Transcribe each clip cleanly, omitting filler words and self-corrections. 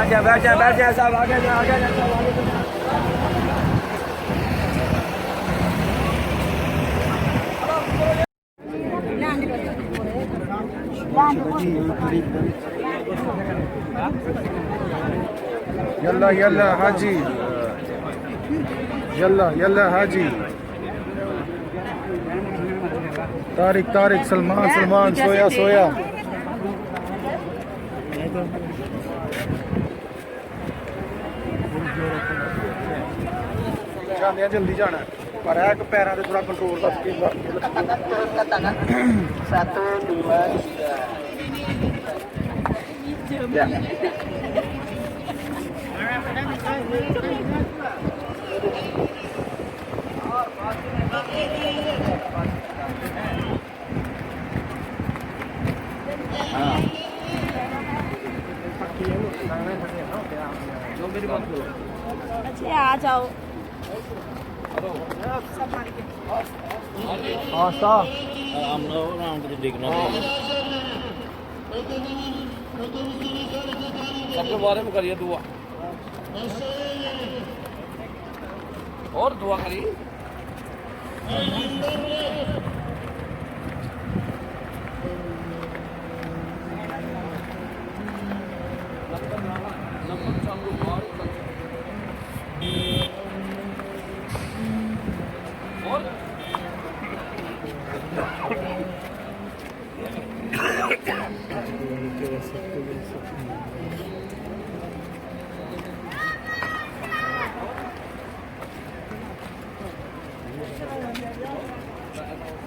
بیٹھ جائے صاحب آگے جائیں آگے جائیں صاحب آگے جائیں. يلا يلا حاجي يلا يلا حاجي طارق سلمان سویا جلدی جانا پر ہے کہ پیروں سے تھوڑا کنٹرول آ جاؤ سب کے بارے میں کریے دعا اور دعا کریے.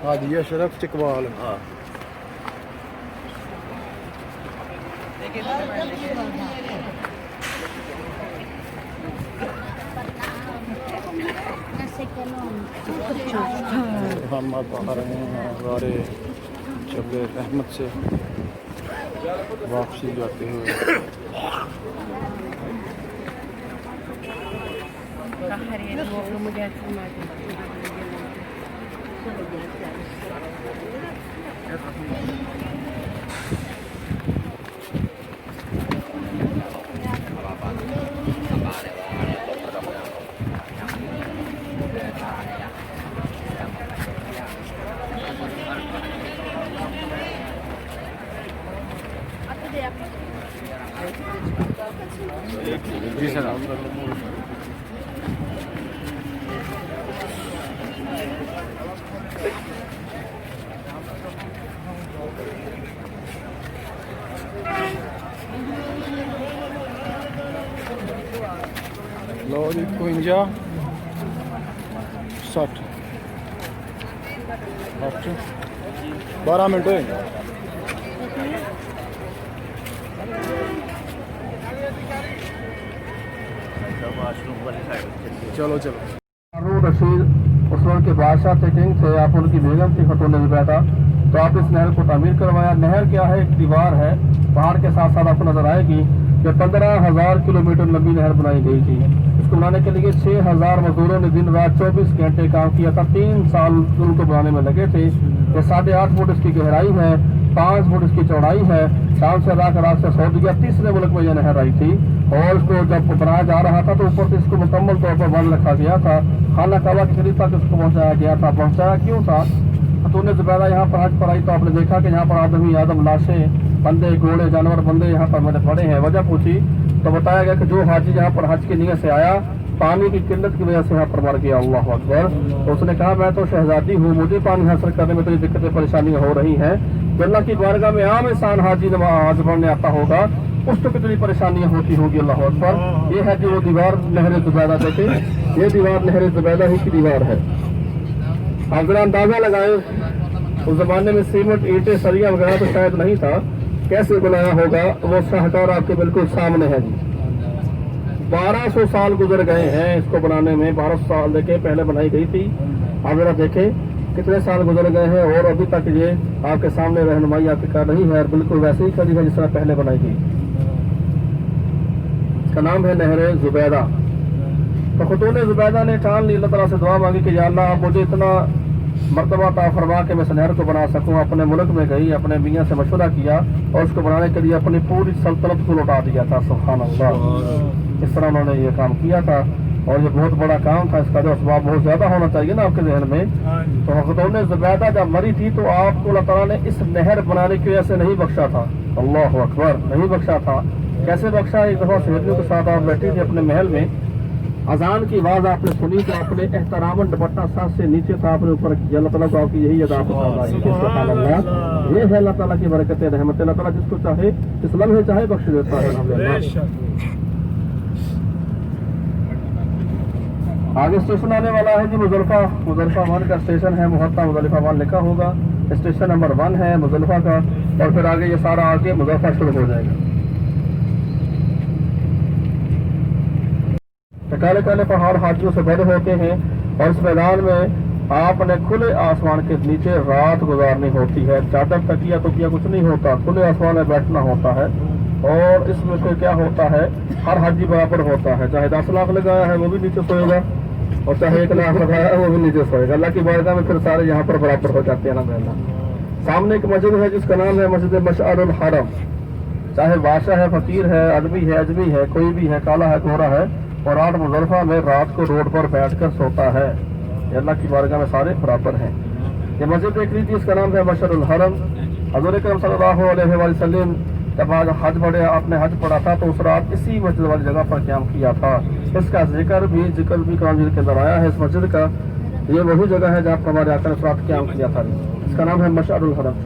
ہادی اشرف چکوال محمد باہر ہیں ہمارے شبیر احمد سے واپسی جاتے ہوئے جی سر لو جی 52 60 12 منٹ ہوئے. چلو رشید اس وقت کے بادشاہ تھے، کنگ تھے، آپ ان کی بیگم تھی خاتون زبیدہ. تو آپ اس نہر کو تعمیر کروایا. نہر کیا ہے؟ ایک دیوار ہے پہاڑ کے ساتھ ساتھ آپ کو نظر آئے گی کہ 15,000 کلومیٹر لمبی نہر بنائی گئی تھی. اس کو بنانے کے لیے 6,000 مزدوروں نے دن رات 24 گھنٹے کام کیا تھا. 3 سال ان کو بنانے میں لگے تھے. یہ 8.5 فٹ اس کی گہرائی ہے، 5 فٹ اس کی چوڑائی ہے. شام سے رات سے سعودیہ تیسرے ملک میں یہ نہر آئی تھی. اور اس کو جب بنایا جا رہا تھا تو اوپر سے اس کو مکمل طور پر بند رکھا گیا تھا. خانہ کعبہ کے قریب تک اس کو پہنچایا گیا تھا. پہنچایا کیوں تھا؟ خاتون زبیدہ یہاں پر حج پر آئی تو آپ نے دیکھا کہ یہاں پر آدم لاشیں، بندے گھوڑے جانور بندے یہاں پر میرے پڑے ہیں. وجہ پوچھی تو بتایا گیا کہ جو حاجی یہاں پر حج کی نیت سے آیا پانی کی قلت کی وجہ سے یہاں پر مر گیا. اللہ اکبر. تو اس نے کہا میں تو شہزادی ہوں، مجھے پانی حاصل کرنے میں تو یہ دقتیں پریشانیاں ہو رہی ہیں. کہ اللہ کی بارگاہ میں عام انسان حاجی نماز پڑھنے آتا ہوگا اس تو کتنی پریشانیاں ہوتی ہوگی. اللہ اکبر. یہ ہے جو وہ دیوار نہر زبیدہ دیکھیں، یہ دیوار نہر زبیدہ ہی کی دیوار ہے. آپ ذرا اندازہ لگائیں اس زمانے میں سیمنٹ اینٹیں سریا وغیرہ تو شاید نہیں تھا، کیسے بنایا ہوگا. وہ شاہکار آپ کے بالکل سامنے ہے جی. 1200 سال گزر گئے ہیں اس کو بنانے میں. 1200 سال دیکھیں پہلے بنائی گئی تھی. آپ ذرا دیکھیں کتنے سال گزر گئے ہیں اور ابھی تک یہ آپ کے سامنے رہنمائی آپ کی کر رہی ہے. بالکل ویسے ہی کھڑی ہے جس طرح پہلے بنائی گئی. اس کا نام ہے نہر زبیدہ. تو خاتون زبیدہ نے ٹھان لی، اللہ تعالیٰ سے دعا مانگی کہ یا اللہ آپ مجھے اتنا मरतबा अता फरमा के मैं इस नहर को बना सकूं। अपने मुल्क में गई, अपने मियाँ से मशवरा किया और उसको बनाने के लिए अपनी पूरी सल्तनत को लौटा दिया था। सुभान अल्लाह, इस तरह उन्होंने ये काम किया था और ये बहुत बड़ा काम था। इसका जो असबाब बहुत ज्यादा होना चाहिए ना आपके जहन में। तो हज़रत ज़ुबैदा जब मरी थी तो आपको अल्लाह ताला ने इस नहर बनाने की वजह से नहीं बख्शा था। अल्लाह अकबर, नहीं बख्शा था। कैसे बख्शा? एक दफा सहेलियों के साथ आप बैठी थी अपने महल में, अजान की आवाज आपने सुनी तो अपने एहतरामन दुपट्टा सांस से नीचे था, आपने ऊपर किया। अल्लाह ताला को आपकी यही अदा पसंद आई। ये है अल्लाह ताला की बरकत रहमत। अल्लाह ताला जिसको चाहे इस लम्हे चाहे बख्श देता है। आगे स्टेशन आने वाला है जी मुज़ल्लिफ़ा। मुज़ल्लिफ़ा 1 का स्टेशन है, मुहत्ता मुज़ल्लिफ़ा 1 लिखा होगा। स्टेशन नंबर 1 है मुज़ल्लिफ़ा का और फिर आगे ये सारा आगे मुज़ल्लिफ़ा शुरू हो जाएगा। काले काले पहाड़ हाथियों से भरे होते हैं और इस मैदान में आपने खुले आसमान के नीचे रात गुजारनी होती है। चादर तकिया तकिया कुछ नहीं होता, खुले आसमान में बैठना होता है। और इसमें फिर क्या होता है, हर हाजी बराबर होता है। चाहे 10 लाख लगाया है वो भी नीचे सोएगा और चाहे 1 लाख लगाया है वो भी नीचे सोएगा। अल्लाह की बारगाह में फिर सारे यहाँ पर बराबर हो जाते हैं ना। सामने एक मस्जिद है जिसका नाम है मस्जिद मशअरुल हरम। चाहे बादशाह है, फकीर है, अदबी है, अजमी है, कोई भी है, काला है, गोरा है और रात मुज़ल्लिफ़ा में रात को रोड पर बैठकर सोता है। अल्लाह की बारगाह में सारे बराबर हैं। ये मस्जिद देख लीजिए, इसका नाम है मशअरुल हरम। हज़रत अकरम सल्लल्लाहु अलैहि वसल्लम जब आज हज पढ़े, आपने हज पढ़ा था तो उस रात इसी मस्जिद वाली जगह पर क़याम किया था। इसका जिक्र भी कुरान के अंदर आया है। इस मस्जिद का ये वही जगह है जहाँ पर हमारे आका ने उस रात क़याम किया था। इसका नाम है मशअरुल हरम।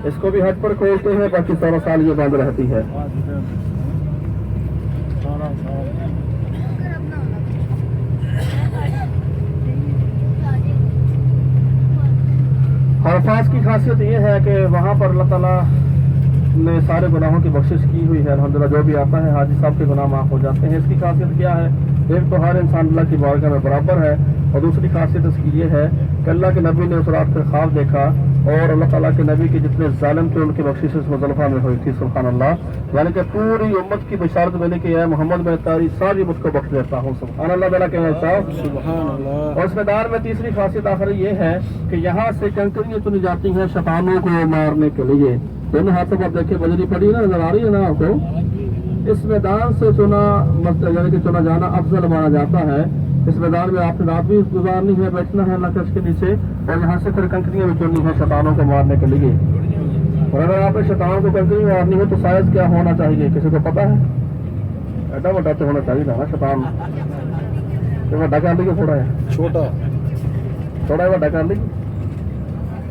इसको भी हज पर खोलते हैं, बाकी सारा साल ये बंद रहती है। अरफात की खासियत ये है कि वहाँ पर अल्लाह ताला ने सारे गुनाहों की बख्शिश की हुई है। अल्हम्दुलिल्लाह जो भी आता है हाजी साहब के गुनाह माफ हो जाते हैं। इसकी खासियत क्या है? एक तो हर इंसान अल्लाह की बारगाह में बराबर है और दूसरी खासियत इसकी ये है कि अल्लाह के नबी ने उस रात का ख्वाब देखा और अल्लाह ताला के नबी के जितने जालिम थे उनकी बख्शिश इस मुज़ल्लिफ़ा में हुई थी। सुभान अल्लाह, यानी कि पूरी उम्मत की बशारत मिली कि या मोहम्मद मैं तारी सारी उम्मत को बख्श देता हूँ। सुभान अल्लाह ताला कहना चाहो। और इस मैदान में तीसरी खासियत आखिर ये है कि यहाँ से कंकरियाँ चुनी जाती हैं शैतानों को मारने के लिए। दोनों हाथों पर देखे बजरी पड़ी ना, नजर आ रही है ना आपको। इस मैदान से चुना यानी कि चुना जाना अफजल माना जाता है। इस मैदान में आपने रात भी गुजारनी है, बैठना है अल्लाह के नीचे और यहाँ से फिर कंकरियाँ भी चुननी है शैतानों को मारने के लिए। और अगर आपने शैतानों को कंकरी मारनी है तो साइज क्या होना चाहिए, किसी को पता है? एडा बड़ा तो होना चाहिए ना शैतान। तो बड़ा कर ली थोड़ा है, छोटा थोड़ा बड़ा कर ली,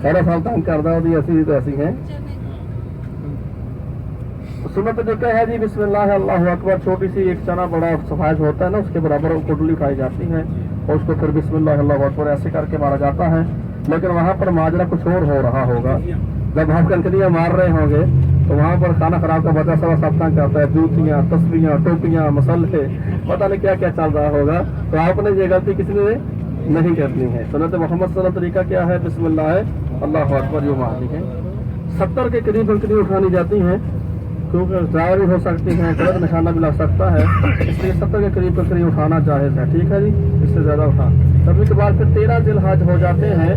सारा साल तंग करता है। ऐसी तो ऐसी है। सुन्नत जो क्या है जी, बिस्मिल्लाह अल्लाहु अकबर, छोटी सी एक चना बड़ा सफाइज होता है ना, उसके बराबर कुंडली उठाई जाती है और उसको फिर बिस्मिल्लाह अल्लाहु अकबर ऐसे करके मारा जाता है। लेकिन वहाँ पर माजरा कुछ और हो रहा होगा। जब हम कंकरियाँ मार रहे होंगे तो वहाँ पर खाना खराब का बचा सवा सब तंग करता है। जूतियाँ, तस्वीरें, टोपियाँ, मसल्ले, पता नहीं क्या क्या चल रहा होगा। तो आपने ये गलती किसी ने नहीं करनी है। सुन्नत मोहम्मद सल्लल्लाहु अलैहि वसल्लम तरीका क्या है? बिस्मिल्लाह अल्लाहु अकबर जो मारनी है। 70 के करीब कंकरियाँ उठानी जाती हैं क्योंकि ड्राइवर भी हो सकती हैं, गलत निशाना भी लग सकता है, इसलिए 70 के करीब कंकरी उठाना जायज़ है। ठीक है जी, इससे ज़्यादा उठा। कभी के बाद फिर 13 ज़िलहज हो जाते हैं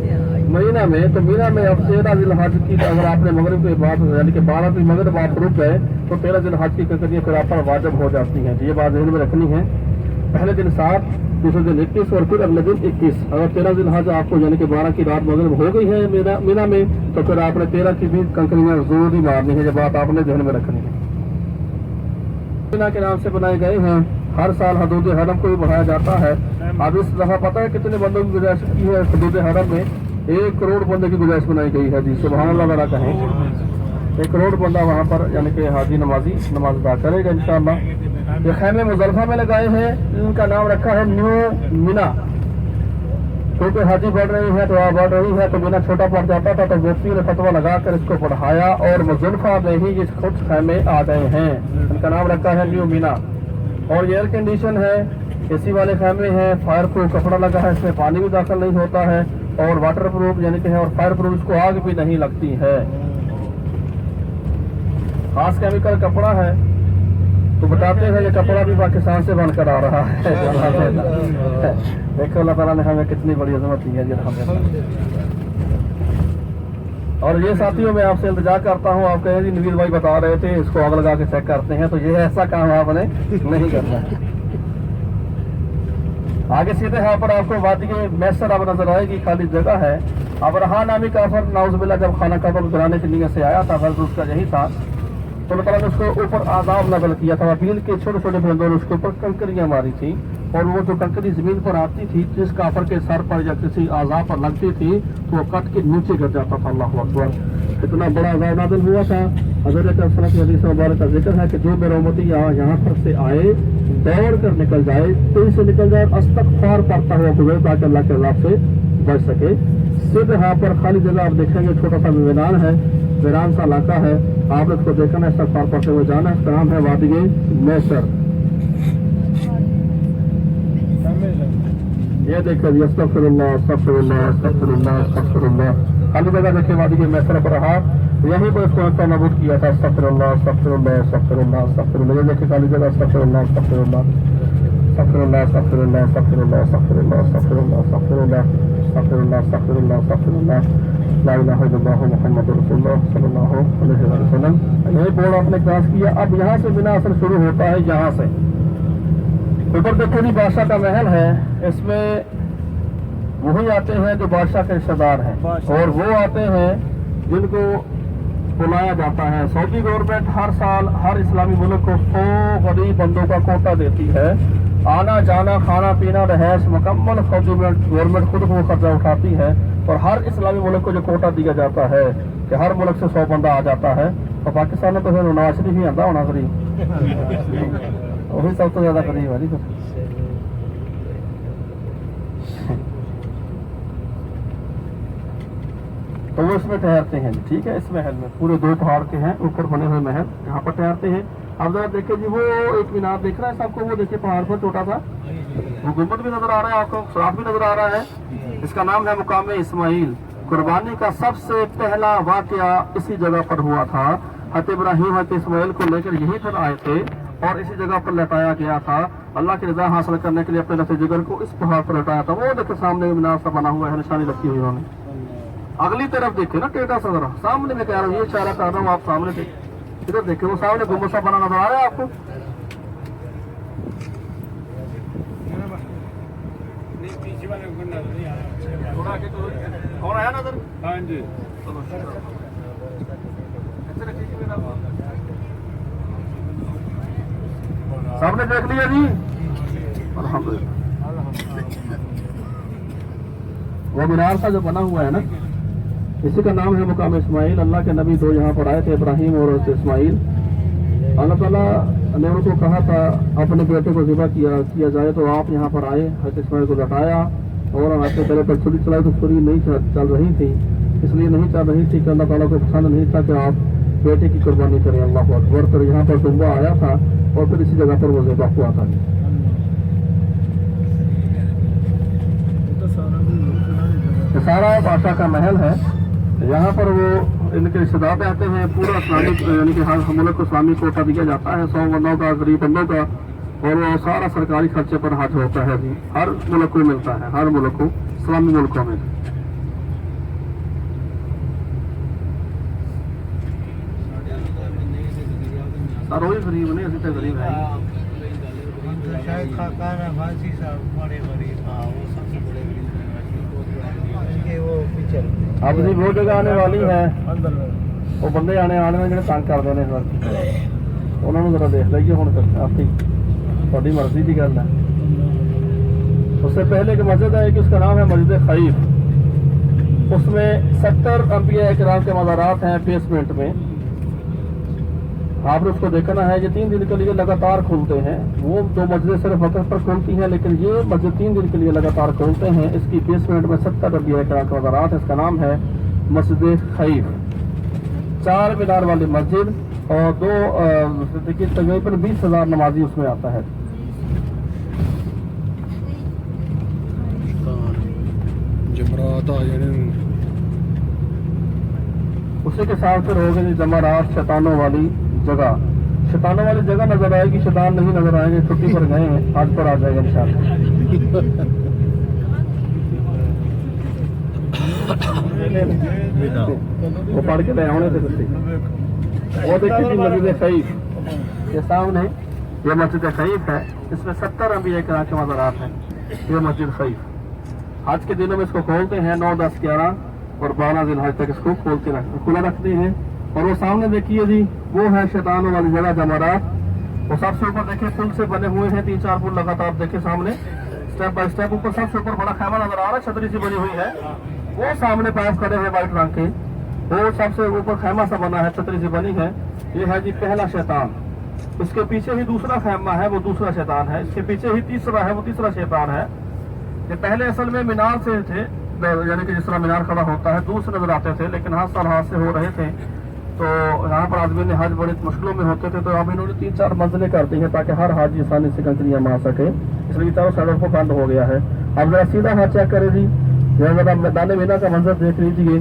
महीना में। तो महीना में अब 13 ज़िलहज की अगर आपने मगरिब के बाद यानी कि 12 की मगरिब आप रुक गए तो 13 ज़िलहज की कंकरियाँ फिर आप पर वाजिब हो जाती हैं। ये बात ध्यान में रखनी है। पहले दिन 7, दूसरे दिन 21 और फिर अगले दिन 21। अगर 13 ज़िलहज आपको यानी कि 12 की रात मगरिब हो गई है मीना में तो फिर आपने 13 की भी कंकरियाँ जरूरी मारनी है। ये बात आपने ध्यान में रखनी है। मीना के नाम से बनाए गए हैं। हर साल हदूद हरम को भी बढ़ाया जाता है। अब इस दफा पता है कितने बंदों की गुजारिश की है? हदूद हरम में 1 करोड़ बंदे की गुजारिश बनाई गई है जी। सुभान अल्लाह वाला कहें 1 करोड़ बंदा वहाँ पर यानी कि हाजी नमाजी नमाज अदा करेगा इंशाअल्लाह। ये खैमे मुज़ल्लिफ़ा में लगाए हैं, इनका नाम रखा है न्यू मीना। क्योंकि हाजी बढ़ रही है तो बढ़ रही है तो मीना छोटा पड़ जाता था, तो गोपी ने फतवा लगाकर इसको बढ़ाया और मुज़ल्लिफ़ा में ही ये खुद खैमे आ गए हैं। इनका नाम रखा है न्यू मीना। और ये एयर कंडीशन है, एसी वाले खैमे हैं, फायर प्रूफ कपड़ा लगा है, इसमें पानी भी दाखिल नहीं होता है और वाटर प्रूफ यानी कि है और फायर प्रूफ, इसको आग भी नहीं लगती है। खास केमिकल कपड़ा है تو بتاتے ہیں یہ کپڑا بھی پاکستان سے بن کر آ رہا ہے دیکھو اللہ تعالیٰ نے ہمیں کتنی بڑی عظمت دی ہے جی الحمدللہ۔ اور یہ ساتھیوں میں آپ سے التجا کرتا ہوں، آپ کہیں جی نوید بھائی بتا رہے تھے اس کو آگ لگا کے چیک کرتے ہیں، تو یہ ایسا کام آپ نے نہیں کرنا۔ آگے سیدھے یہاں پر آپ کو وادی میسر اب نظر آئے گی، خالی جگہ ہے۔ ابرہا نامی کافر نعوذ باللہ جب خانہ کعبہ کو گرانے کی نیت سے آیا تھا، غرض اس کا یہی تھا، تو اللہ تعالیٰ نے اس کو اوپر عذاب نازل کیا تھا، وبیل کے چھوٹے چھوٹے بندوں نے اس کے اوپر کنکریاں ماری تھی، اور وہ جو کنکری زمین پر آتی تھی جس کافر کے سر پر یا کسی عذاب پر لگتی تھی تو وہ کٹ کے نیچے گر جاتا تھا۔ اللہ اکبر، اتنا بڑا عذاب نازل ہوا تھا۔ حضرت صلی کی حدیث مبارک کا ذکر ہے کہ جو میرا امتی یہاں پر سے آئے، دوڑ کر نکل جائے، تیزی سے نکل جائے، استغفار پڑھتا ہوا گزرے تاکہ اللہ کے عذاب سے بچ سکے۔ صرف یہاں پر خالی جگہ آپ دیکھیں گے، چھوٹا سا ویران ہے، ویران سا علاقہ ہے، آپ نے اس کو دیکھنا ہے، استغفار پڑھتے ہوئے جانا ہے۔ اس کا نام ہے وادی میسر۔ یہ دیکھیں جی، استغفر اللہ استغفر اللہ استغفر اللہ استغفر اللہ، خالی جگہ دیکھیں وادی میسر پر رہا، یہیں پر اس کو نابود کیا تھا۔ استغفر اللہ استغفر اللہ استغفر اللہ استغفر اللہ، یہ دیکھیں خالی جگہ، استغفر اللہ استغفر اللہ استغفر اللہ استغفر اللہ استغفر اللہ استغفر اللہ استغفر اللہ استغفر اللہ استغفر اللہ استغفر اللہ استغفر اللہ، لا الہ الا اللہ محمد رسول اللہ صلی اللہ علیہ وسلم۔ یہی بورڈ آپ نے کراس کیا۔ اب یہاں سے بنا اثر شروع ہوتا ہے، یہاں سے اوپر دیکھو جی بادشاہ کا محل ہے، اس میں وہی آتے ہیں جو بادشاہ کے رشتہ دار ہیں، اور وہ آتے ہیں جن کو بلایا جاتا ہے۔ سعودی گورنمنٹ ہر سال ہر اسلامی ملک کو 100 غریب بندوں کا کوٹا دیتی ہے، آنا جانا کھانا پینا رہائش مکمل گورنمنٹ خود کو خرچہ اٹھاتی ہے، اور ہر اسلامی ملک کو جو کوٹا دیا جاتا ہے کہ ہر ملک سے 100 بندہ آ جاتا ہے، اور پاکستان میں تو پھر نواز شریف ہی آتا ہونا غریب، وہی سب سے زیادہ غریب ہے جی۔ تو وہ اس میں ٹھہرتے ہیں، ٹھیک ہے، اس محل میں پورے 2 پہاڑ کے ہیں اوپر بنے ہوئے محل، یہاں پر ٹھہرتے ہیں۔ اب ذرا دیکھیں جی، وہ ایک مینار دیکھ رہا ہے سب کو، وہ دیکھیں پہاڑ پر چھوٹا سا، وہ گنبد بھی نظر آ رہا ہے آپ کو، سراج بھی نظر آ رہا ہے، اس کا نام ہے مقام اسماعیل۔ قربانی کا سب سے پہلا واقعہ اسی جگہ پر ہوا تھا، حضرت ابراہیم حضرت اسماعیل کو لے کر یہیں پر آئے تھے، اور اسی جگہ پر لٹایا گیا تھا، اللہ کی رضا حاصل کرنے کے لیے اپنے لفظ جگر کو اس پہاڑ پر لٹایا تھا۔ وہ دیکھیں سامنے مینار سا بنا ہوا ہے، نشانی رکھی ہوئی انہوں نے، اگلی طرف دیکھیں نا ٹیٹا سا ذرا سامنے، میں کہہ رہا ہوں یہ اشارہ کر رہا ہوں، آپ سامنے دیکھیں، ادھر دیکھیں، وہ سامنے گنبد سا بنا نظر آ رہا ہے آپ کو؟ اور آیا نظر؟ ہاں جی، سامنے دیکھ لیا جی، الحمدللہ۔ وہ مینار سا جو بنا ہوا ہے نا، اسی کا نام ہے مقام اسماعیل۔ اللہ کے نبی 2 یہاں پر آئے تھے، ابراہیم اور اسماعیل۔ اللہ تعالیٰ نے ان کو کہا تھا اپنے بیٹے کو ذبح کیا جائے، تو آپ یہاں پر آئے، حضرت اسماعیل کو لٹایا، اور آپ کے پہلے پر چھری چلائی تو چھری نہیں چل رہی تھی، اس لیے نہیں چل رہی تھی کہ اللہ تعالیٰ کو پسند نہیں تھا کہ آپ بیٹے کی قربانی کریں۔ اللہ اکبر، پھر یہاں پر ڈنبا آیا تھا، اور پھر اسی جگہ پر وہ ذبح ہوا تھا۔ سارا بادشاہ کا محل ہے، یہاں پر وہ ان کے رشتے دار رہتے ہیں، پورا اسلامک یعنی کہ ہر ملک کو اسلامی کوٹا دیا جاتا ہے، 100 بندوں کا، غریب بندوں کا، اور وہ سارا سرکاری خرچے پر حج ہوتا ہے جی، ہر ملک کو ملتا ہے، ہر ملک کو، اسلامی ملکوں میں۔ سر وہی غریب نہیں، اسی طرح غریب ہے۔ اب جی وہ جگہ آنے والی ہے، وہ بندے آنے میں جڑے تنگ کرتے ہیں، انہوں نے ذرا دیکھ لائیے ہوں، آپ کی تھوڑی مرضی کی گل ہے۔ اس سے پہلے ایک مسجد ہے کہ اس کا نام ہے مسجد خیف، اس میں 70 انبیاء کرام کے مزارات ہیں بیسمنٹ میں، آپ نے اس کو دیکھنا ہے۔ یہ 3 دن کے لیے لگاتار کھلتے ہیں، وہ 2 مسجدیں صرف وقت پر کھلتی ہیں، لیکن یہ مسجد 3 دن کے لیے لگاتار کھلتے ہیں۔ اس کی بیسمنٹ میں 70 انبیاء کرام کے مزارات ہیں، اس کا نام ہے مسجد خیف۔ 4 مینار والی مسجد، اور 2 تقریباً 20,000 نمازی اس میں آتا ہے۔ اسی کے ساتھ پھر ہو گئی جمعرات شیطانوں والی جگہ، शैतानों वाली जगह नजर आएगी, शैतान नहीं नजर आएंगे, छुट्टी पर गए हैं, आज पर आ जाएगा इंशाअल्लाह। वो पढ़ के ले आने थे कुछ। वो देखिए जी मस्जिद खईफ के सामने, ये मस्जिद खईफ है, इसमें 70 अंबिया किराम के मज़ारात हैं। ये मस्जिद खईफ आज के दिनों में इसको खोलते हैं 9, 10, 11 और 12 दिन हज तक इसको खुला रखते हैं। और वो सामने देखिए जी, वो है शैतानों वाली जगह जमारात। वो सबसे ऊपर देखिए पुल से बने हुए हैं 3-4 पुल लगातार, देखिए सामने स्टेप बाय स्टेप ऊपर सबसे ऊपर बड़ा खैमा नजर आ रहा है, छतरी सी बनी हुई है। वो सामने पाइप खड़े हैं वाइट रंग के, वो सबसे ऊपर खैमा सा बना है, छतरी सी बनी है। ये है जी पहला शैतान। इसके पीछे ही दूसरा खैमा है, वो दूसरा शैतान है। इसके पीछे ही तीसरा है, वो तीसरा शैतान है। ये पहले असल में मीनार से थे, यानी कि जिस तरह मीनार खड़ा होता है दूर से नजर आते थे, लेकिन हाथ साल हाथ से हो रहे थे। तो यहाँ पर आदमी ने हज बड़ी मुश्किलों में होते थे, तो अब इन्होंने 3-4 मंजिलें कर दी हैं ताकि हर हाजी आसानी से कंकरियां मार सके, इसलिए चारों साइडों को बंद हो गया है। अब जरा सीधा हाथ चेक करें जी, जरा मैदान मीना का मंजर देख लीजिए।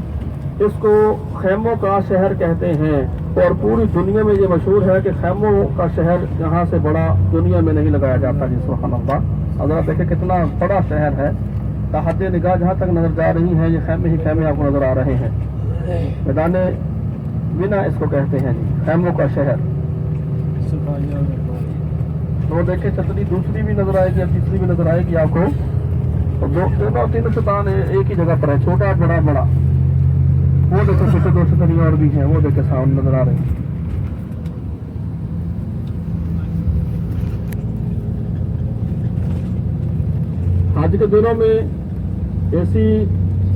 इसको खैमों का शहर कहते हैं और पूरी दुनिया में ये मशहूर है कि खैमों का शहर यहाँ से बड़ा दुनिया में नहीं लगाया जाता जी, सुभान अल्लाह। अब जरा देखें कितना बड़ा शहर है, हद निगाह जहाँ तक नजर जा रही है, ये खैमे ही खैमे आपको नजर आ रहे हैं। मैदान मीना इसको कहते हैं जी, खैमों का शहर। तो देखे छतरी दूसरी भी नजर आएगी, अब तीसरी भी नजर आएगी आपको। तो दोनों तीनों शैतान एक ही जगह पर है, छोटा बड़ा बड़ा। वो देखो छोटे 2 छतरी और भी हैं, वो देखे सामने नजर आ रहे हैं। आज के दिनों में ऐसी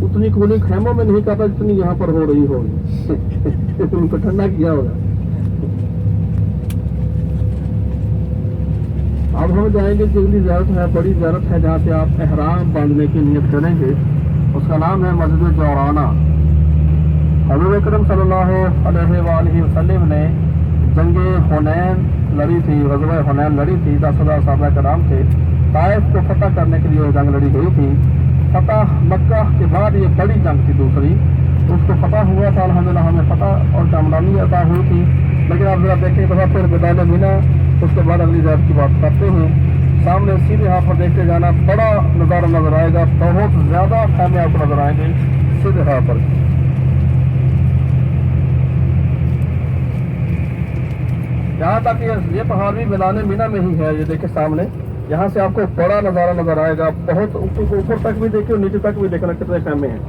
उतनी कूलिंग खैमों में नहीं करता जितनी यहाँ पर हो रही होगी। उनको ठंडा किया होगा। अब हम जाएंगे, जंगली ज़ियारत है, बड़ी ज़ियारत है, जहाँ से आप एहराम बांधने की नियत करेंगे। उसका नाम है मस्जिद जौराना। हज़रत अकरम सल्लल्लाहु अलैहि वसल्लम ने जंगे हुनैन लड़ी थी, ग़ज़वा हुनैन लड़ी थी, 10,000 सहाबा कराम थे। ताइफ को फतह करने के लिए वो जंग लड़ी गई थी। फतह मक्का के बाद ये बड़ी जंग थी दूसरी, उसको फतह हुआ था, अल्हम्दुलिल्लाह हमें फतह और कामयाबी अता हुई थी। लेकिन आप जरा देखें तो फिर मैदान मीना, उसके बाद अगली ज़ियारत की बात करते हैं। सामने सीधे यहाँ पर देखते जाना, बड़ा नज़ारा नजर आएगा, बहुत ज़्यादा खैमे आपको नजर आएंगे सीधे यहाँ पर। यहाँ तक ये पहाड़ भी मैदान मीना में ही है, ये देखिए सामने, यहाँ से आपको बड़ा नज़ारा नजर आएगा, बहुत ऊपर तक भी देखिए और नीचे तक भी देखना कितने खैमे हैं।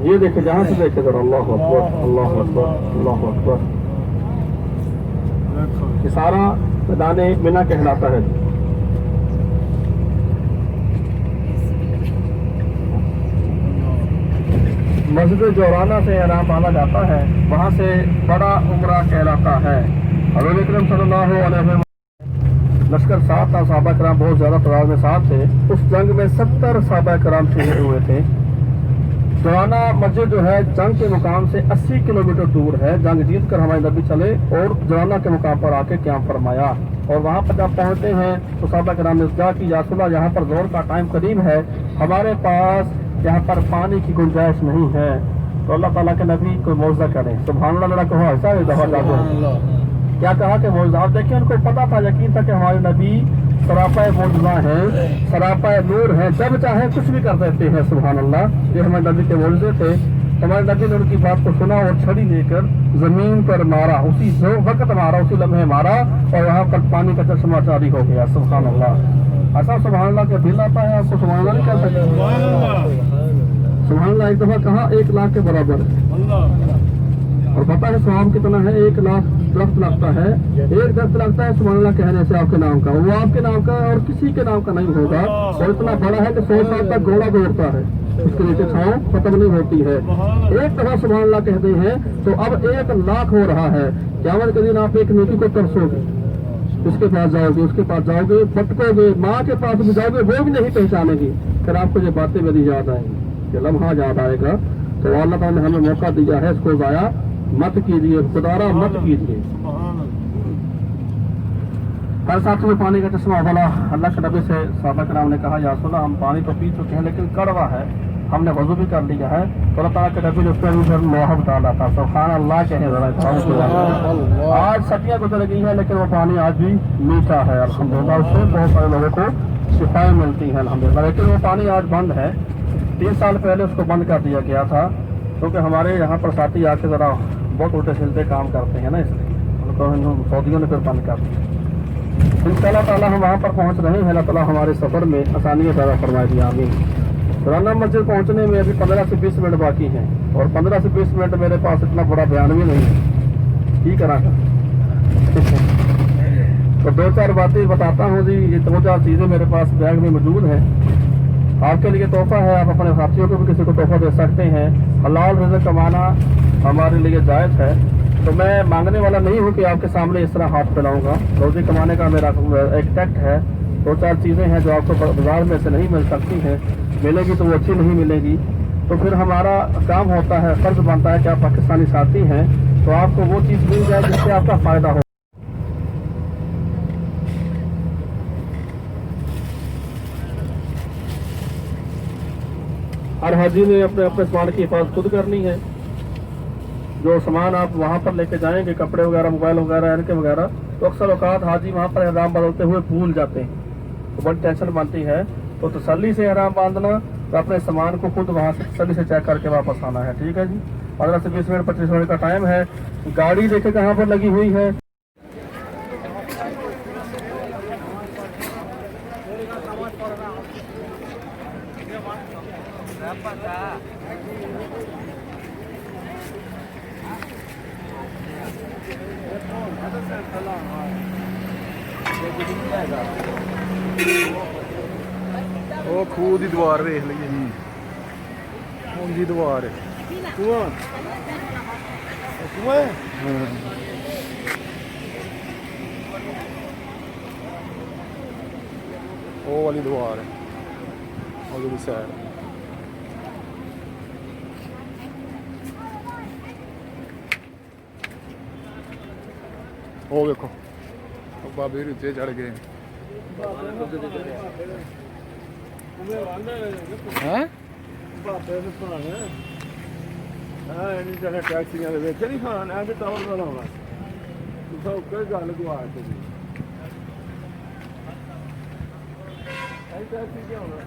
ये देखिए जहाँ से देखे जरा, अल्लाह अकबर अल्लाह अकबर अल्लाह अकबर। ये सारा मैदान मीना कहलाता है। मस्जिद जौराना से एहराम बांधा जाता है, वहाँ से बड़ा उम्रा कहलाता है। हज़रत अकरम सल्लल्लाहु अलैहि वसल्लम लश्कर साथ था, सहाबा कराम बहुत ज्यादा तादाद में साथ थे। उस जंग में 70 सहाबा कराम शहीद हुए थे। जौराना मस्जिद जो है जंग के मुकाम से 80 किलोमीटर दूर है। जंग जीत कर हमारे नबी चले और जौराना के मुकाम पर आके क़याम फरमाया। और वहाँ पर जब पहुँचते हैं तो सहाबा कराम ने कहा कि या रसूल अल्लाह, यहाँ पर ज़ोर का टाइम करीब है, हमारे पास यहाँ पर पानी की गुंजाइश नहीं है, तो अल्लाह ताला के नबी कोई मौजज़ा करें। सुभान अल्लाह, कहो ऐसा दफा जाते क्या कहा कि मौजज़ा। आप देखिए उनको पता था, यकीन था कि हमारे नबी सरापा मौजज़ा हैं, सरापा नूर हैं, जब चाहे कुछ भी कर देते हैं। सुभान अल्लाह, ये हमारे नबी के मौजज़े थे। हमारे नबी ने उनकी बात को सुना और छड़ी लेकर जमीन पर मारा, उसी वक्त मारा, उसी लम्हे मारा और वहाँ पर पानी का चश्मा जारी हो गया। सुभान अल्लाह, ऐसा सुभान अल्लाह का दिल आता है आपको, सुभान अल्लाह नहीं कह सकते। सुभान अल्लाह एक दफा कहा 1 लाख के बराबर है। और पता है सवाब कितना है? 1 लाख दरख्त लगता है, 1 दरख्त लगता है सुभान अल्लाह कहने से आपके नाम का। वो आपके नाम का और किसी के नाम का नहीं होगा। और इतना बड़ा है कि 100 साल तक घोड़ा दौड़ता है, उसके नीचे छाँव खत्म नहीं होती है। एक दफा सुभान अल्लाह कहते हैं तो अब 1 लाख हो रहा है। क़यामत के दिन आप एक नेकी को तरसोगे, उसके पास जाओगे, उसके पास जाओगे, भटकोगे, माँ के पास भी जाओगे, वो भी नहीं पहचानेगी। फिर आपको ये बातें मेरी याद आएंगी, ये लम्हा याद आएगा। तो अल्लाह ताला ने हमें मौका दिया है, इसको ज़ाया मत कीजिए, खुदारा मत कीजिए। हर साथ में पानी का चश्मा वाला अल्लाह के नबी से सहाबा कराम ने कहा, या रसूल अल्लाह, हम पानी तो पी चुके हैं लेकिन कड़वा है, हमने वजू भी कर लिया है, तो अल्लाह ताला के नबी ने उसके ऊपर लोहा डाला था। सुभान अल्लाह कहे जरा। आज सदियाँ गुजर गई है लेकिन वो पानी आज भी मीठा है अल्हम्दुलिल्लाह, उससे बहुत सारे लोगों को शिफाएं मिलती हैं अल्हम्दुलिल्लाह। लेकिन वो पानी आज बंद है, 3 साल पहले उसको बंद कर दिया गया था, क्योंकि हमारे यहाँ पर साथी आके ज़रा बहुत उल्टे सीधे काम करते हैं ना, इसलिए उनको सऊदियों ने फिर बंद कर दिया। इंशाअल्लाह ताला हम वहाँ पर पहुँच रहे हैं, अल्लाह ताला हमारे सफ़र में आसानियाँ पैदा फरमाए दी, आमीन। राना मस्जिद पहुँचने में अभी 15 से 20 मिनट बाकी हैं, और 15 से 20 मिनट मेरे पास इतना बड़ा बयान भी नहीं है, ठीक है ना। तो 2-4 बातें बताता हूँ जी, ये 2-4 चीज़ें मेरे पास बैग में मौजूद हैं, आपके लिए तोहफा है, आप अपने साथियों को भी किसी को तोहफा दे सकते हैं। हलाल रिज़्क़ कमाना हमारे लिए जायज़ है, तो मैं मांगने वाला नहीं हूँ कि आपके सामने इस तरह हाथ फैलाऊंगा। रोज़ी कमाने का मेरा एक टैक्ट है, 2-4 चीज़ें हैं जो आपको बाजार में से नहीं मिल सकती हैं, मिलेगी तो वो अच्छी नहीं मिलेगी, तो फिर हमारा काम होता है, फ़र्ज बनता है कि आप पाकिस्तानी साथी हैं तो आपको वो चीज़ मिल जाए जिससे आपका फ़ायदा हो। हर हाजी ने अपने अपने सामान की हिफाजत खुद करनी है। जो सामान आप वहाँ पर लेके जाएंगे, कपड़े वगैरह, मोबाइल वगैरह, इनके वगैरह, तो अक्सर औकात हाजी वहाँ पर एहराम बदलते हुए भूल जाते हैं, तो बड़ी टेंशन बनती है। तो तसल्ली से एहराम बांधना, तो अपने सामान को खुद वहाँ से तसल्ली से चेक करके वापस आना है, ठीक है जी। 15 से 20 मिनट 25 मिनट का टाइम है। गाड़ी देखे कहाँ पर लगी हुई है, ਉਹ ਖੂਹ ਦੀ ਦੀਵਾਰ ਵੇਖ ਲਈਏ ਜੀ, ਉਂਝ ਦੀਵਾਰ ਹੈ कुआं ਉਹ ਵਾਲੀ ਦੀਵਾਰ ਹੈ, ਉਹ ਜਿਹੜੀ ਸਾਈਡ ਉਹ ਵੇਖੋ ਉਹ ਬਾਬੇ ਦੇ ਉੱਤੇ ਚੜ ਗਏ ਹੈ। ਬਾਬੇ ਨੂੰ ਸੁਣਾਣਾ ਹਾਂ, ਇਹਨੀ ਜਗ੍ਹਾ ਟੈਕਸੀਆਂ ਦੇ ਵਿੱਚ ਨਹੀਂ ਖਾਣ ਆ, ਵੀ ਟਾਵਰ ਬਣਾਉਣਾ ਤੁਸੀਂ ਕੋਈ ਗੱਲ ਗਵਾ ਕੇ ਜੀ ਐਂ ਟੈਕਸੀ ਕਿਉਂ ਹੋਣਾ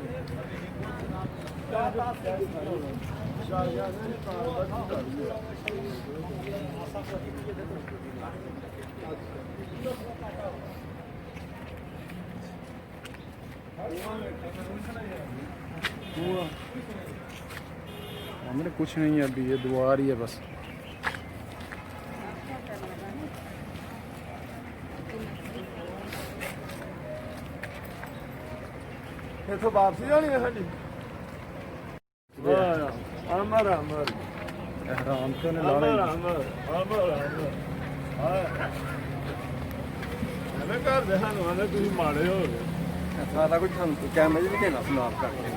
हमने कुछ नहीं है अभी, ये द्वार ही है बस। ਇੱਥੋਂ ਵਾਪਸੀ ਜਾਣੀ ਹੈ ਸਾਡੀ। ਅਮਰ ਅਮਰ एहराम तो ने ਅਮਰ लाना ਅਮਰ ਅਮਰ ਐਵੇਂ ਕਰਦੇ ਸਾਨੂੰ ਆਂਦੇ ਤੁਸੀਂ ਮਾੜੇ ਹੋ ਗਏ। ਸਾਰਾ ਕੁਝ ਸਾਨੂੰ ਕੈਮਰੇ 'ਚ ਵੀ ਦੇਣਾ ਸਮਾਪ ਕਰਕੇ।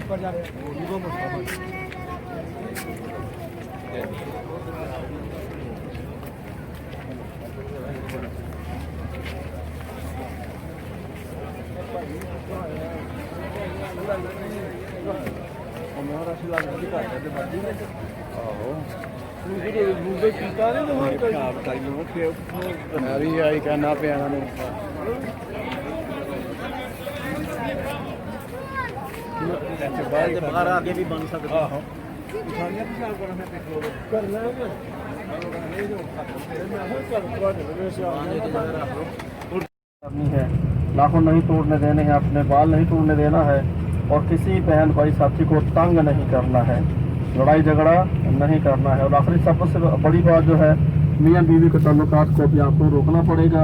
पर जा रहे वो मत हमारा शिला की काट दे बाजी ने आहो मुझे मुझे पीता नहीं तो हम क्या बताइए वो फिर मैं भी आई कहना पे आना नहीं बाहर आके भी बन सकता है। करना है करनी है, नाखून नहीं तोड़ने देने हैं, अपने बाल नहीं टूटने देना है, और किसी बहन भाई साथी को तंग नहीं करना है, लड़ाई झगड़ा नहीं करना है। और आखिरी सबसे बड़ी बात जो है, मियाँ बीवी के ताल्लुकात को भी आपको रोकना पड़ेगा।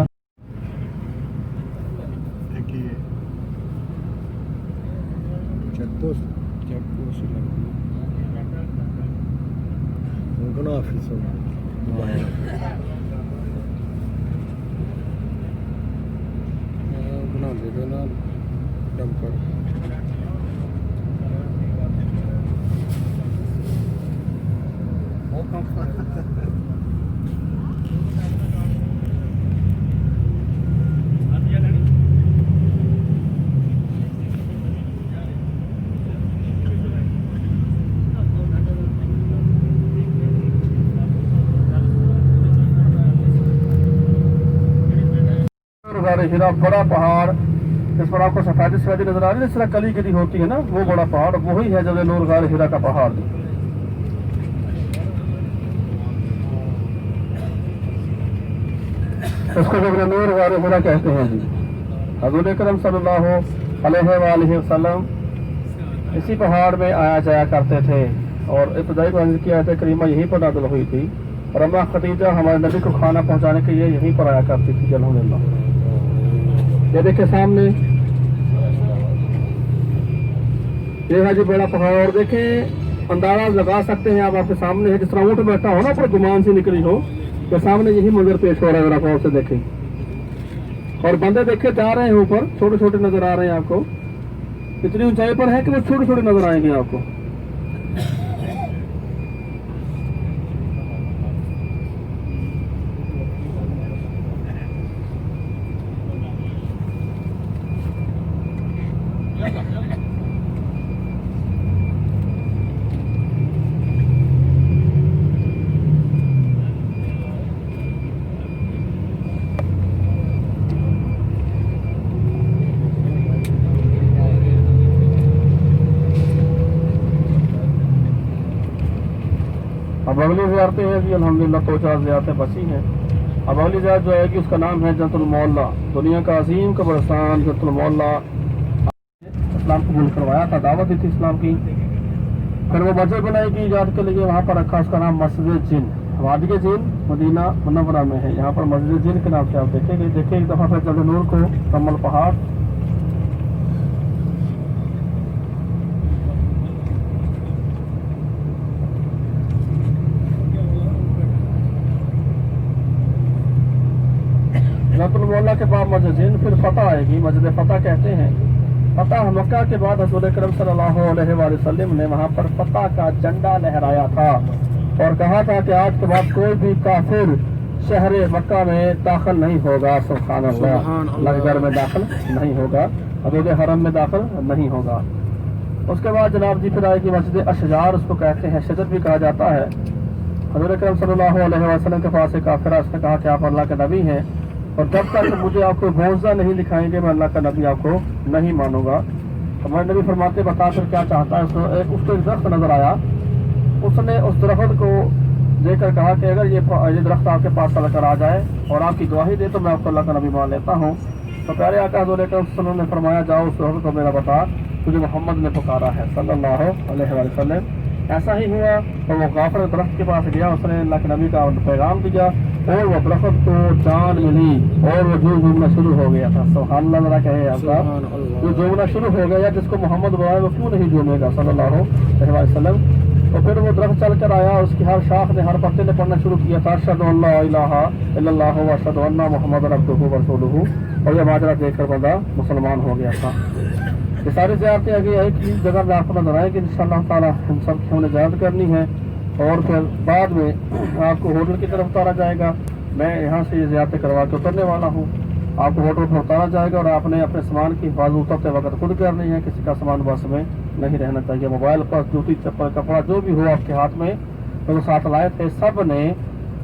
बना देगा ना डंपर ہیرا بڑا پہاڑ جس پر آپ کو سفید سفید نظر آ رہی ہے، اس طرح کلی کلی ہوتی ہے نا، وہ بڑا پہاڑ وہی ہے جبل نور غار ہیرا کا پہاڑ. اس کو جبل نور غار ہیرا کہتے ہیں جی. حضور اکرم صلی اللہ علیہ وآلہ وسلم اسی پہاڑ میں آیا جایا کرتے تھے اور ابتدائی منزل کی آیت کریمہ یہیں پر نازل ہوئی تھی اور اماں خدیجہ ہمارے نبی کو کھانا پہنچانے کے لیے یہیں پر آیا کرتی تھی. الحمدللہ. یہ دیکھیں سامنے یہ ہے جی بڑا پہاڑ. دیکھیں اندازہ لگا سکتے ہیں آپ کے سامنے ہے، جس طرح اونٹ بیٹھا ہو نا پر گمان سے نکلی ہو کہ سامنے یہی منظر پیش ہو رہا ہے. ذرا غور سے دیکھیں اور بندے دیکھے جا رہے ہیں اوپر، چھوٹے چھوٹے نظر آ رہے ہیں آپ کو. اتنی اونچائی پر ہے کہ وہ چھوٹے چھوٹے نظر آئیں گے آپ کو. اب اگلی زیارتیں ہیں جی الحمدللہ 2-4 زیارتیں بچی ہیں. اب اگلی زیارت جو ہے کہ اس کا نام ہے جنت المعلا. دنیا کا عظیم قبرستان جنت المعلا. اسلام قبول کروایا تھا، دعوت دی تھی اسلام کی. پھر وہ مسجد بنائی گئی ایجاد کے لیے، وہاں پر رکھا اس کا نام مسجد جن. وادی جن مدینہ منورہ میں ہے. یہاں پر مسجد جن کے نام سے آپ دیکھیں گے. دیکھیں ایک دفعہ پھر جبل نور کو، کمل پہاڑ. جنت المعلا کے بعد مسجد جن، پھر فتح آئے گی. مسجد فتح کہتے ہیں. فتح مکہ کے بعد حضور اکرم صلی اللہ علیہ وآلہ وسلم نے وہاں پر فتح کا جھنڈا لہرایا تھا اور کہا تھا کہ آج کے بعد کوئی بھی کافر شہر مکہ میں داخل نہیں ہوگا. سبحان اللہ. لشکر میں داخل نہیں ہوگا، حدود حرم میں داخل نہیں ہوگا. اس کے بعد جناب جی پھر آئے گی مسجد اشجار، اس کو کہتے ہیں، شجر بھی کہا جاتا ہے. حضور اکرم صلی اللہ علیہ وسلم کے پاس ایک کافر، اس نے کہا کہ آپ اللہ کے نبی ہیں اور جب تک مجھے آپ کو معجزہ نہیں دکھائیں گے میں اللہ کا نبی آپ کو نہیں مانوں گا. ہمارے نبی فرماتے بتا کر کیا چاہتا ہے. اس کو ایک درخت نظر آیا. اس نے اس درخت کو دیکھ کر کہا کہ اگر یہ درخت آپ کے پاس چل کر آ جائے اور آپ کی گواہی دے تو میں آپ کو اللہ کا نبی مان لیتا ہوں. تو پیارے آقا حضور اکرم صلی اللہ علیہ وسلم نے فرمایا جاؤ اس درخت کو میرا بتا، تجھے محمد نے پکارا ہے صلی اللہ علیہ وسلم. ایسا ہی ہوا اور وہ غافر درخت کے پاس گیا. اس نے اللہ کے نبی کا پیغام دیا اور وہ درخت کو جان ملی اور وہ جھومنا شروع ہو گیا تھا. سبحان اللہ. ذرا کہے آپ کا جو جھومنا شروع ہو گیا، جس کو محمد بلائے وہ کیوں نہیں جھومے گا صلی اللہ علیہ وسلم. تو پھر وہ درخت چل کر آیا اور اس کی ہر شاخ نے، ہر پتے نے پڑھنا شروع کیا تھا اشہد ان لا الہ الا اللہ واشہد ان محمد عبدہ ورسولہ. اور یہ ماجرا دیکھ کر بندہ مسلمان ہو گیا تھا. یہ ساری زیارتیں آگے ایک ہی جگہ میں آپ کو نظر آئے گی انشاءاللہ تعالیٰ. ہم سب کی ہم نے زیارت کرنی ہے اور پھر بعد میں آپ کو ہوٹل کی طرف اتارا جائے گا. میں یہاں سے یہ زیارتیں کروا کے اترنے والا ہوں. آپ کو ہوٹل پر اتارا جائے گا اور آپ نے اپنے سامان کی حفاظت اترتے وقت خود کرنی ہے. کسی کا سامان بس میں نہیں رہنا چاہیے. موبائل پر جوتی چپل کپڑا جو بھی ہو آپ کے ہاتھ میں جو ساتھ لائے تھے سب نے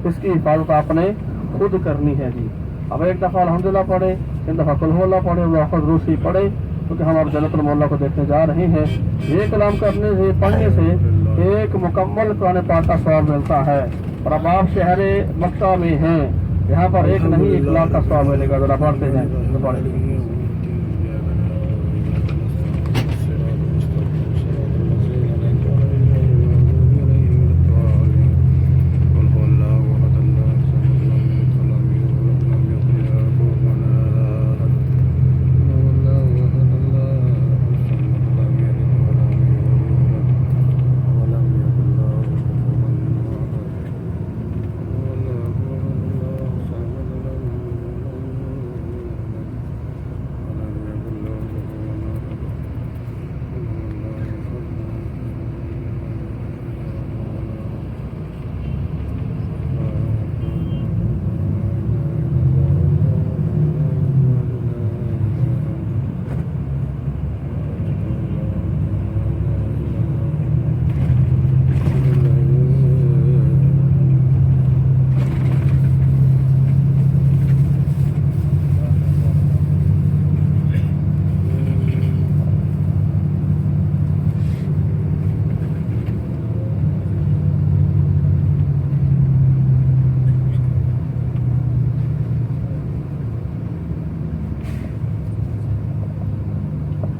اس کی حفاظت آپ نے خود کرنی ہے جی. اب ایک دفعہ الحمدللہ پڑھے، 3 دفعہ قل هو اللہ پڑھے، اللہ روسی پڑھے، کیونکہ ہم اب جنت المعلا کو دیکھنے جا رہے ہیں. یہ کلام کرنے سے، پڑھنے سے ایک مکمل قرآن پاک کا ثواب ملتا ہے. اور اب آپ شہر مکہ میں ہیں، یہاں پر ایک نہیں 1 لاکھ کا ثواب ملے گا. ذرا پڑھتے ہیں.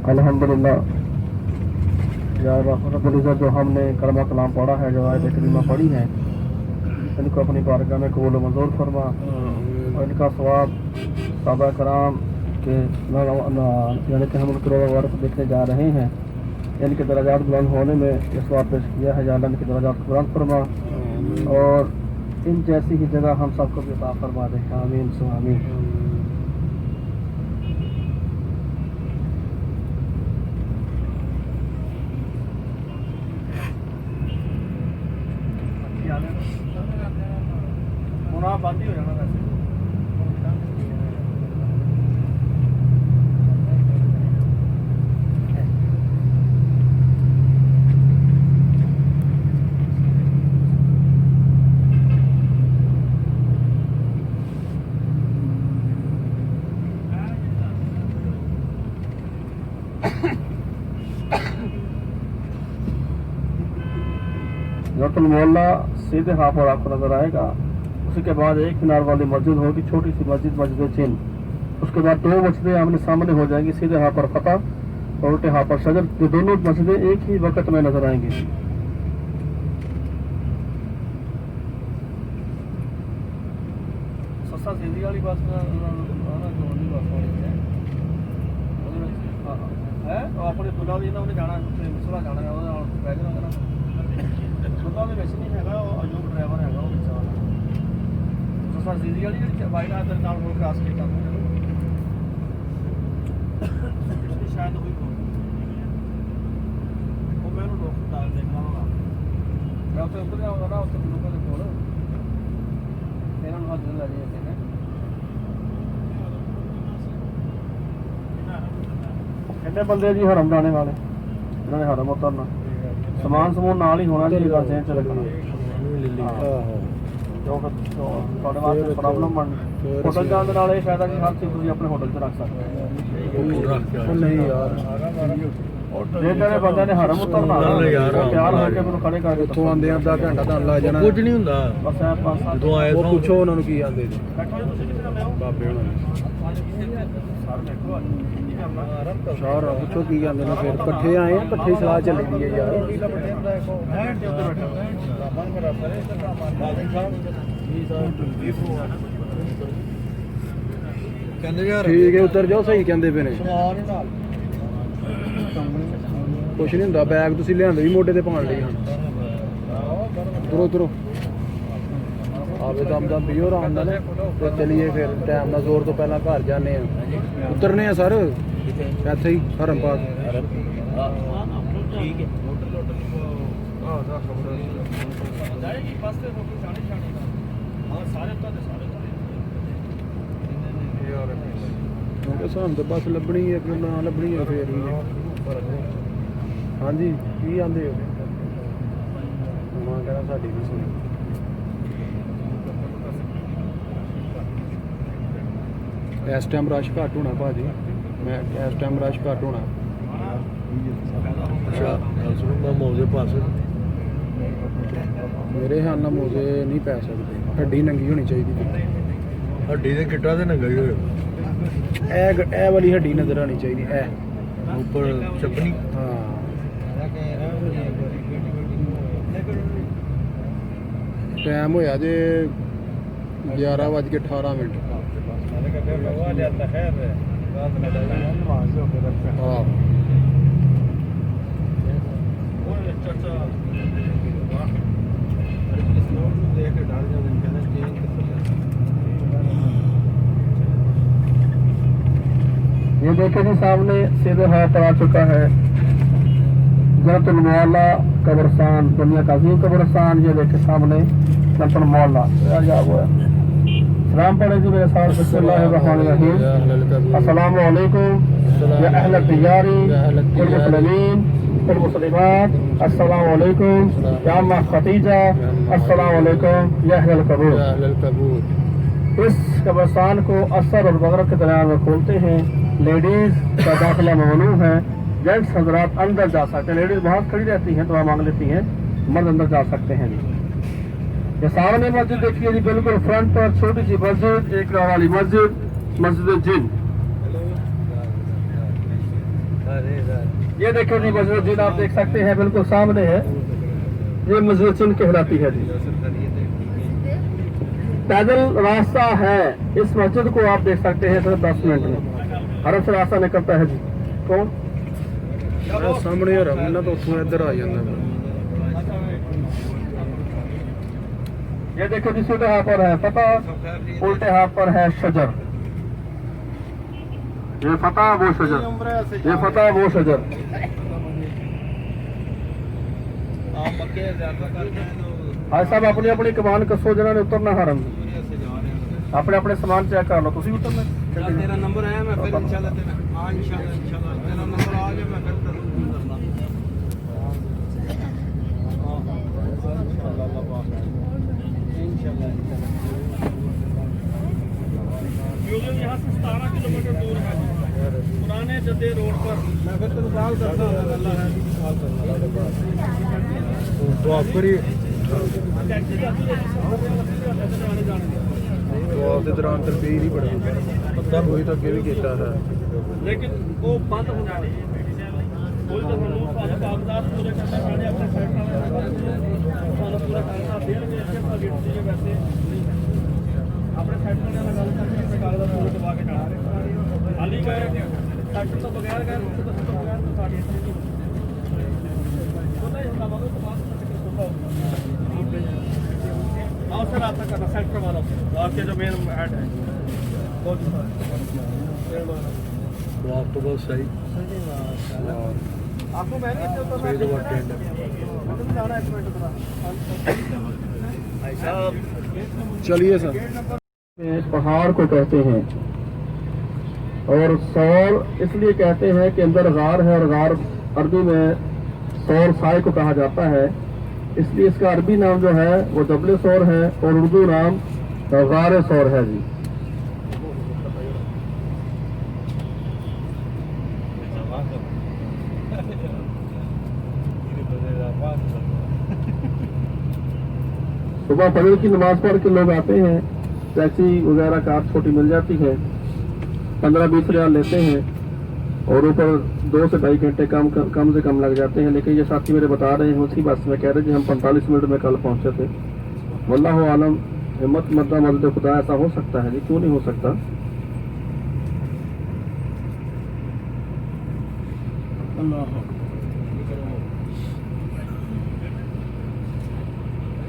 अल्हम्दुलिल्लाह या रब्बुल इज़्ज़त जो हमने कलमा कलाम पढ़ा है, जो आयत करीमा पढ़ी है, इनको अपनी बारगाह में कबूल मंजूर फरमा और इनका सवाब साहबा कराम के यानी कि हम उनके रोज़ा मुबारक देखने जा रहे हैं, इनके दराजात बुलंद होने में इस बार पेश किया है। या अल्लाह इनके दराजात को बुलंद फरमा और इन जैसी ही जगह हम सबको भी अता फरमा दे। आमीन सु आमीन। बंद ही हो जाना वैसे। जतुल मोहल्ला सीधे हाथ पर आपको नजर आएगा। उसी के बाद एक मीनार वाली मस्जिद होगी, छोटी सी मस्जिद, मस्जिद चिन। उसके बाद दो मस्जिदें आमने सामने हो जाएंगी, सीधे हाथ पर फतह और उल्टे हाथ पर शजर। ये दोनों मस्जिदें एक ही वक्त में नजर आएंगी। सस्ता सीधी वाली बस है अपने दुला भी ना जाना मिसला जाना पै जाना दुला के विच नहीं है अजूब ड्राइवर है सस्ता सीधी वाली जी बाइक आते रोड क्रॉस किया शायद कोई वो मैं लोग देखना होगा मैं उसे उतर जाऊंगा ना उस लोगों के कोल मेरा हाथ धुल रही है कितने बंदे जी हरम जाने वाले इन्होंने हरम उतरना समान समून नाल ही होना चाहिए जहन च रखना ਤੁਹਾਡੇ ਵਾਸਤੇ ਪ੍ਰੋਬਲਮ ਬਣ ਹੋਟਲ ਜਾਣ ਦੇ ਨਾਲ ਇਹ ਫਾਇਦਾ ਕਿ ਹਰ ਚੀਜ਼ ਤੁਸੀਂ ਆਪਣੇ ਹੋਟਲ 'ਚ ਰੱਖ ਸਕਦੇ ਹੋ। ਨਹੀਂ ਯਾਰ ਜੇ ਜਿਹੜੇ ਬੰਦੇ ਨੇ ਹਰਮ ਉਤਰਨਾ ਤਿਆਰ ਹੋ ਕੇ ਮੈਨੂੰ ਖੜੇ ਕਰਕੇ ਉੱਥੋਂ ਆਉਂਦੇ ਅੱਧਾ ਘੰਟਾ ਤਾਂ ਲੱਗ ਜਾਣਾ। ਕੁਝ ਨਹੀਂ ਹੁੰਦਾ ਬਸ ਐ 5-7 ਜਦੋਂ ਆਏ ਉਹ ਪੁੱਛੋ ਉਹਨਾਂ ਨੂੰ ਕੀ ਆਂਦੇ ਜੀ ਬਾਬੇ ਉਹਨਾਂ ਨੂੰ ਸਰ ਦੇਖੋ ਸ਼ਾਰ ਪੁੱਛੋ ਕੀ ਆਂਦੇ ਨੇ ਫਿਰ ਇਕੱਠੇ ਆਏ ਆ ਇਕੱਠੇ ਸਲਾਹ ਚੱਲਦੀ ਹੈ ਯਾਰ। ਕਹਿੰਦੇ ਯਾਰ ਠੀਕ ਹੈ ਉਤਰ ਜਾਓ ਸਹੀ ਕਹਿੰਦੇ ਪਏ ਨੇ ਕੁਛ ਨਹੀਂ ਹੁੰਦਾ ਬੈਗ ਤੁਸੀਂ ਲਿਆਂਦੇ ਵੀ ਮੋਢੇ ਤੇ ਪਾਉਣ ਲਈ ਹਨ। ਤੁਰੋ ਤੁਰੋ ਆਵੇ ਦਮ ਦਮ ਪੀਓ ਆਰਾਮ ਨਾਲ ਤੇ ਚਲੀਏ ਫਿਰ ਟਾਈਮ ਨਾਲ ਜ਼ੋਰ ਤੋਂ ਪਹਿਲਾਂ ਘਰ ਜਾਂਦੇ ਆ ਉਤਰਨੇ ਆ ਸਰ ਇੱਥੇ ਹੀ ਹਰਮ ਪਾਕ ਠੀਕ ਹੈ ਜਾਏਗੀ ਬਸ ਤੇ ਜਾਣੇ ਹਾਂ ਸਾਰੇ ਉੱਤੇ ਸਾਰੇ ਕਿਉਂਕਿ ਸਾਨੂੰ ਤਾਂ ਬਸ ਲੱਭਣੀ ਹੈ ਕਿ ਨਾ ਲੱਭਣੀ ਹੈ ਫੇਰ ਹੀ ਹਾਂਜੀ ਕੀ ਆਂਦੇ ਹੋ ਮਾਂ ਕਹਿੰਦਾ ਸਾਡੀ ਵੀ ਸੁਣੀ ਇਸ ਟਾਈਮ ਰਸ਼ ਘੱਟ ਹੋਣਾ ਭਾਜੀ ਮੈਂ ਇਸ ਟਾਈਮ ਰਸ਼ ਘੱਟ ਹੋਣਾ। ਅੱਛਾ ਸੁਣਦਾ ਮੌਜੇ ਪਾਸੇ ਮੇਰੇ ਖਿਆਲ ਨਾਲ ਮੌਜੇ ਨਹੀਂ ਪੈ ਸਕਦੇ ਹੱਡੀ ਨੰਗੀ ਹੋਣੀ ਚਾਹੀਦੀ ਹੱਡੀ ਦੇ ਗਿੱਟਾ ਤੇ ਨੰਗਾ ਹੀ ਹੋਇਆ ਇਹ ਵਾਲੀ ਹੱਡੀ ਨਜ਼ਰ ਆਣੀ ਚਾਹੀਦੀ ਇਹ ਉੱਪਰ ਚੱਪਣੀ ਹਾਂ ਟਾਈਮ ਹੋਇਆ ਜੇ 11:18 हाँ ये देखे जी सामने सीधे हाथ पर आ चुका है जरतुल मोहल्ला कब्रस्तान दुनिया का अजीम कब्रस्तान। ये देखे सामने जरतुल मोहल्ला क्या हुआ सलाम पढ़े जी मेरे साथ बिस्मिल्लाहिर्रहमानिर्रहीम अस्सलामु अलैकुम या अहल दियारी कुल मुस्लिमीन कुल मुस्लिमात अस्सलामु अलैकुम या अम्मा खतीजा अस्सलामु अलैकुम या अहल कबूर। इस कब्रिस्तान को असर और मगरिब के दरमियान में खोलते हैं। लेडीज का दाखिला ममनू है, जेंट्स हजरात अंदर जा सकते हैं। लेडीज बाहर खड़ी रहती हैं दुआ मांग लेती हैं, मर्द अंदर जा सकते हैं। ये सामने मस्जिद देखिए जी बिल्कुल फ्रंट पर छोटी सी मस्जिद एक वाली मस्जिद मस्जिद जिन یہ دیکھیں جی مسجد آپ دیکھ سکتے ہیں بالکل سامنے ہے, یہ مسجد چن کہلاتی ہے جی. پیدل راستہ ہے اس مسجد کو آپ دیکھ سکتے ہیں صرف 10 منٹ میں. عرب سے راستہ نکلتا ہے جی. کون سامنے ہو رہا تو اتوں ادھر آ جانا. یہ دیکھو جی سیدھے ہاتھ پر ہے فتح, الٹے ہاتھ پر ہے شجر. یہ فتح وہ شجر, یہ فتح وہ شجر. آج صاحب اپنی اپنی کمان کسو جنہوں نے اترنا حرم, اپنے اپنے سامان چیک کر لو. تھی اترنا تیرا نمبر آیا میں پھر انشاءاللہ تیرا انشاءاللہ تیرا نمبر آ گیا میں پھر کرنا. میوزیم یہاں سے 17 کلومیٹر دور ہے پرانے جدے روڈ پر. میں پھر تینوں کال کرتا ہوں. اللہ ہے تو آپ کری تو آپ کے دوران تربیت ہی پڑے پتہ ہوئی تو اگے بھی کیتا ہے لیکن وہ بند ہو جانے کوئی تو ہم کاغذات پورے کرنا پڑے اپنے سائٹ پورا کاغذات دے رہے ہیں ویسے اپنے سائٹ کرنے والا گل کر کے اپنے کاغذات پورے دبا کے چڑھا رہے خالی گئے سیکٹر تو بغیر گئے تو بغیر تو ساری آؤ سر آپ کرنا سیکٹر والا آپ کے جو مین ہیڈ ہے آپ تو بہت صحیح. آپ کو میں چلیے سر. پہاڑ کو کہتے ہیں اور سور اس لیے کہتے ہیں کہ اندر غار ہے, اور غار عربی میں سور سائے کو کہا جاتا ہے, اس لیے اس کا عربی نام جو ہے وہ جبل سور ہے اور اردو نام غار سور ہے جی. صبح فجر کی نماز پڑھ کے لوگ آتے ہیں, ٹیکسی وغیرہ کار چھوٹی مل جاتی ہے, 15-20 ریال لیتے ہیں اور اوپر 2 سے 2.5 گھنٹے کم سے کم لگ جاتے ہیں. لیکن یہ ساتھی میرے بتا رہے ہیں اسی بات سے میں کہہ رہے کہ ہم 45 منٹ میں کل پہنچے تھے. واللہ عالم ہمت مدہ مسجد خدا ایسا ہو سکتا ہے جی, کیوں نہیں ہو سکتا.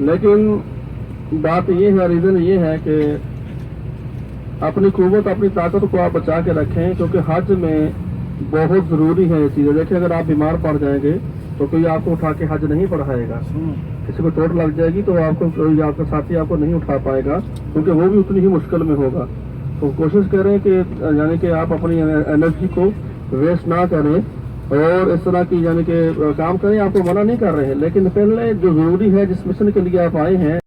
لیکن بات یہ ہے, ریزن یہ ہے کہ اپنی قوت اپنی طاقت کو آپ بچا کے رکھیں, کیونکہ حج میں بہت ضروری ہے یہ چیزیں. دیکھیں اگر آپ بیمار پڑ جائیں گے تو کوئی آپ کو اٹھا کے حج نہیں پڑھائے گا. کسی کو چوٹ لگ جائے گی تو آپ کو کوئی آپ کا ساتھی آپ کو نہیں اٹھا پائے گا, کیونکہ وہ بھی اتنی ہی مشکل میں ہوگا. تو کوشش کریں کہ یعنی کہ آپ اپنی انرجی کو ویسٹ نہ کریں اور اس طرح کی یعنی کہ کام کریں. آپ کو منع نہیں کر رہے ہیں, لیکن پہلے جو ضروری ہے جس مشن کے لیے آپ آئے ہیں